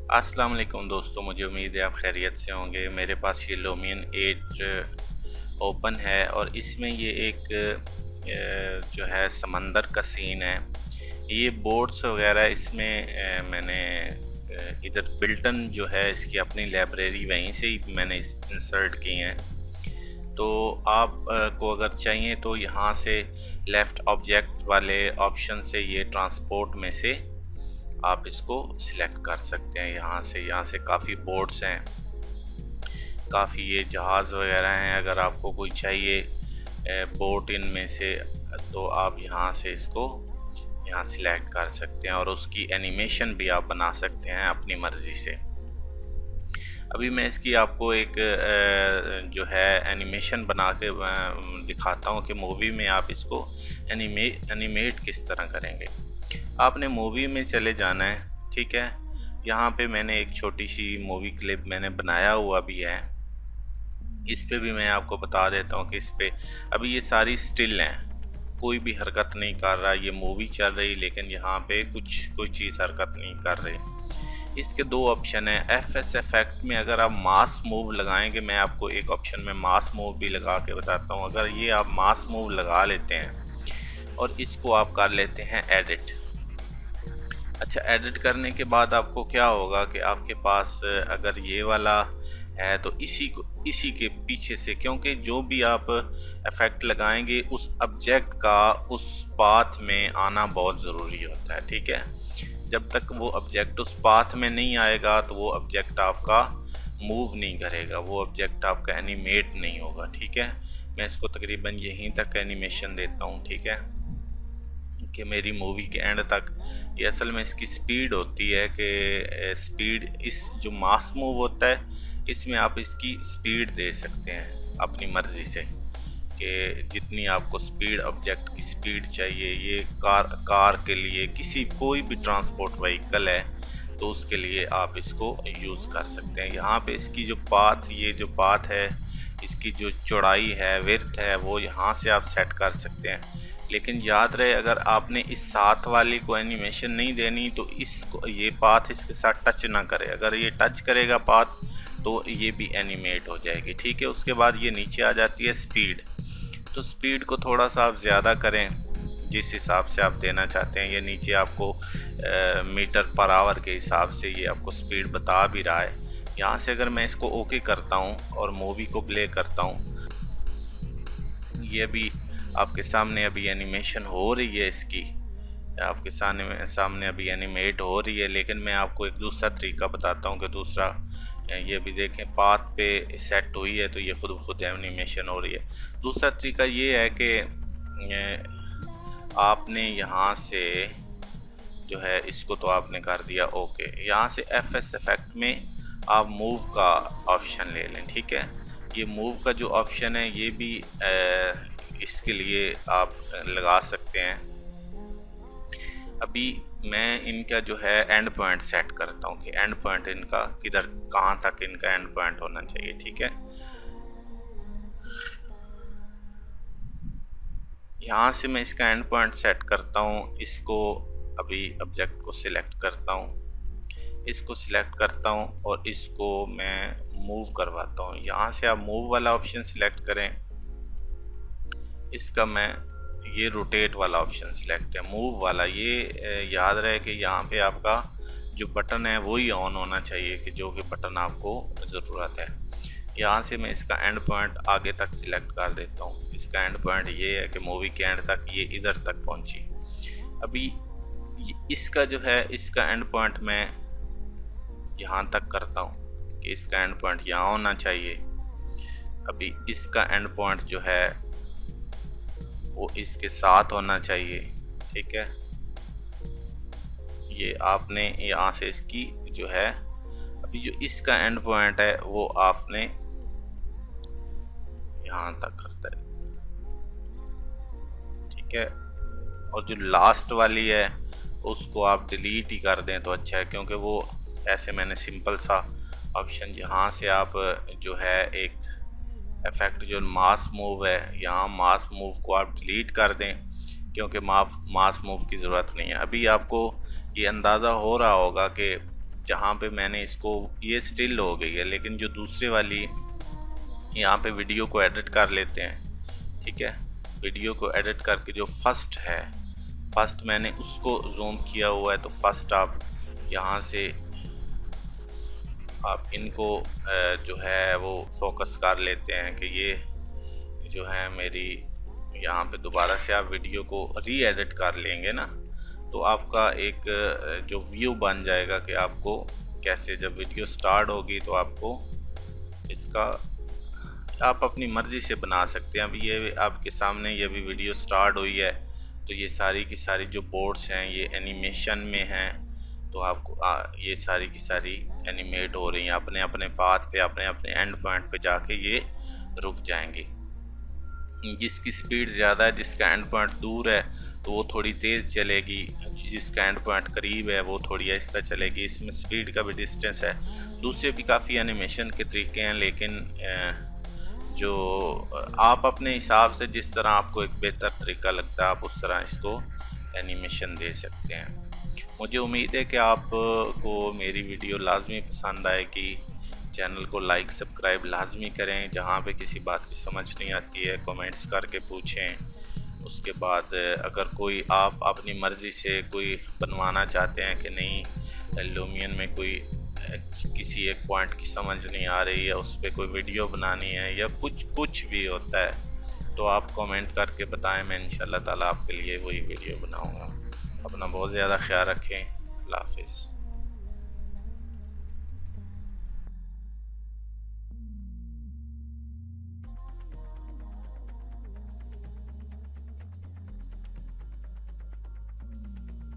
अस्सलाम वालेकुम दोस्तों, मुझे उम्मीद है आप खैरियत से होंगे। मेरे पास ये लुमियन 8 ओपन है और इसमें ये एक जो है समंदर का सीन है। ये बोट्स वगैरह इसमें मैंने इधर बिल्टन जो है इसकी अपनी लाइब्रेरी वहीं से ही मैंने इंसर्ट की हैं। तो आप को अगर चाहिए तो यहाँ से लेफ़्ट ऑब्जेक्ट वाले ऑप्शन से ये ट्रांसपोर्ट में से आप इसको सिलेक्ट कर सकते हैं। यहाँ से काफ़ी बोट्स हैं, काफ़ी ये जहाज़ वगैरह हैं। अगर आपको कोई चाहिए बोट इनमें से तो आप यहाँ से इसको यहाँ सिलेक्ट कर सकते हैं और उसकी एनिमेशन भी आप बना सकते हैं अपनी मर्ज़ी से। अभी मैं इसकी आपको एक जो है एनिमेशन बना के दिखाता हूँ कि मूवी में आप इसको एनिमेट किस तरह करेंगे। आपने मूवी में चले जाना है, ठीक है। यहाँ पे मैंने एक छोटी सी मूवी क्लिप मैंने बनाया हुआ भी है। इस पे भी मैं आपको बता देता हूँ कि इस पे अभी ये सारी स्टिल हैं, कोई भी हरकत नहीं कर रहा। ये मूवी चल रही लेकिन यहाँ पे कोई चीज़ हरकत नहीं कर रही। इसके दो ऑप्शन है। एफएस इफेक्ट में अगर आप मास मूव लगाएंगे, मैं आपको एक ऑप्शन में मास मूव भी लगा के बताता हूँ। अगर ये आप मास मूव लगा लेते हैं और इसको आप कर लेते हैं एडिट। अच्छा, एडिट करने के बाद आपको क्या होगा कि आपके पास अगर ये वाला है तो इसी के पीछे से, क्योंकि जो भी आप इफेक्ट लगाएंगे उस ऑब्जेक्ट का उस पाथ में आना बहुत ज़रूरी होता है, ठीक है। जब तक वो ऑब्जेक्ट उस पाथ में नहीं आएगा तो वो ऑब्जेक्ट आपका मूव नहीं करेगा, वो ऑब्जेक्ट आपका एनिमेट नहीं होगा, ठीक है। मैं इसको तकरीबन यहीं तक एनिमेशन देता हूँ, ठीक है, कि मेरी मूवी के एंड तक। ये असल में इसकी स्पीड होती है कि स्पीड इस जो मास मूव होता है इसमें आप इसकी स्पीड दे सकते हैं अपनी मर्ज़ी से कि जितनी आपको स्पीड ऑब्जेक्ट की स्पीड चाहिए। ये कार के लिए कोई भी ट्रांसपोर्ट व्हीकल है तो उसके लिए आप इसको यूज़ कर सकते हैं। यहाँ पे इसकी जो पाथ है, इसकी जो चौड़ाई है, विड्थ है, वो यहाँ से आप सेट कर सकते हैं। लेकिन याद रहे, अगर आपने इस साथ वाली को एनिमेशन नहीं देनी तो ये पाथ इसके साथ टच ना करे। अगर ये टच करेगा पाथ तो ये भी एनिमेट हो जाएगी, ठीक है। उसके बाद ये नीचे आ जाती है स्पीड। तो स्पीड को थोड़ा सा आप ज़्यादा करें जिस हिसाब से आप देना चाहते हैं। ये नीचे आपको मीटर पर आवर के हिसाब से ये आपको स्पीड बता भी रहा है। यहाँ से अगर मैं इसको ओके करता हूँ और मूवी को प्ले करता हूँ, ये भी आपके सामने अभी एनिमेशन हो रही है, इसकी आपके सामने अभी एनिमेट हो रही है। लेकिन मैं आपको एक दूसरा तरीका बताता हूँ कि दूसरा, ये भी देखें, पाथ पे सेट हुई है तो ये खुद ब खुद एनिमेशन हो रही है। दूसरा तरीका ये है कि आपने यहाँ से जो है इसको तो आपने कर दिया ओके। यहाँ से एफएस इफेक्ट में आप मूव का ऑप्शन ले लें, ठीक है। ये मूव का जो ऑप्शन है ये भी इसके लिए आप लगा सकते हैं। अभी मैं इनका जो है एंड पॉइंट सेट करता हूँ कि एंड पॉइंट इनका कहाँ तक इनका एंड पॉइंट होना चाहिए, ठीक है। यहाँ से मैं इसका एंड पॉइंट सेट करता हूँ। इसको अभी ऑब्जेक्ट को सिलेक्ट करता हूँ, इसको सिलेक्ट करता हूँ और इसको मैं मूव करवाता हूँ। यहाँ से आप मूव वाला ऑप्शन सिलेक्ट करें, इसका मैं ये रोटेट वाला ऑप्शन सिलेक्ट है। मूव वाला ये याद रहे कि यहाँ पे आपका जो बटन है वही ऑन होना चाहिए कि जो कि बटन आपको ज़रूरत है। यहाँ से मैं इसका एंड पॉइंट आगे तक सिलेक्ट कर देता हूँ। इसका एंड पॉइंट ये है कि मूवी के एंड तक ये इधर तक पहुँची। अभी इसका जो है इसका एंड पॉइंट मैं यहाँ तक करता हूँ कि इसका एंड पॉइंट यहाँ होना चाहिए। अभी इसका एंड पॉइंट जो है वो इसके साथ होना चाहिए, ठीक है। ये आपने यहाँ से इसकी जो है अभी जो इसका एंड पॉइंट है वो आपने यहाँ तक करता है, ठीक है। और जो लास्ट वाली है उसको आप डिलीट ही कर दें तो अच्छा है, क्योंकि वो ऐसे मैंने सिंपल सा ऑप्शन यहाँ से आप जो है एक इफेक्ट जो मास मूव है, यहाँ मास मूव को आप डिलीट कर दें क्योंकि मास मूव की ज़रूरत नहीं है। अभी आपको ये अंदाज़ा हो रहा होगा कि जहाँ पे मैंने इसको, ये स्टिल हो गई है, लेकिन जो दूसरे वाली यहाँ पे वीडियो को एडिट कर लेते हैं, ठीक है। वीडियो को एडिट करके जो फर्स्ट है, फर्स्ट मैंने उसको जूम किया हुआ है, तो फर्स्ट आप यहाँ से आप इनको जो है वो फोकस कर लेते हैं कि ये जो है मेरी, यहाँ पे दोबारा से आप वीडियो को री एडिट कर लेंगे ना, तो आपका एक जो व्यू बन जाएगा कि आपको कैसे, जब वीडियो स्टार्ट होगी तो आपको इसका आप अपनी मर्ज़ी से बना सकते हैं। अभी ये आपके सामने ये भी वीडियो स्टार्ट हुई है, तो ये सारी की सारी जो बोर्ड्स हैं ये एनिमेशन में हैं, तो आपको ये सारी की सारी एनिमेट हो रही हैं, अपने अपने पाथ पे, अपने अपने एंड पॉइंट पे जाके ये रुक जाएंगी। जिसकी स्पीड ज़्यादा है, जिसका एंड पॉइंट दूर है तो वो थोड़ी तेज़ चलेगी, जिसका एंड पॉइंट करीब है वो थोड़ी आहिस्ता चलेगी। इसमें स्पीड का भी डिस्टेंस है। दूसरे भी काफ़ी एनिमेशन के तरीके हैं, लेकिन जो आप अपने हिसाब से जिस तरह आपको एक बेहतर तरीका लगता है आप उस तरह इसको एनिमेशन दे सकते हैं। मुझे उम्मीद है कि आपको मेरी वीडियो लाजमी पसंद आएगी। चैनल को लाइक सब्सक्राइब लाजमी करें। जहाँ पे किसी बात की समझ नहीं आती है कमेंट्स करके पूछें। उसके बाद अगर कोई आप अपनी मर्ज़ी से कोई बनवाना चाहते हैं कि नहीं लूमियन में कोई किसी एक पॉइंट की समझ नहीं आ रही है, उस पर कोई वीडियो बनानी है या कुछ भी होता है, तो आप कमेंट करके बताएं, मैं इंशाल्लाह ताला आपके लिए वही वीडियो बनाऊंगा। अपना बहुत ज़्यादा ख्याल रखें। अल्लाह हाफिज़।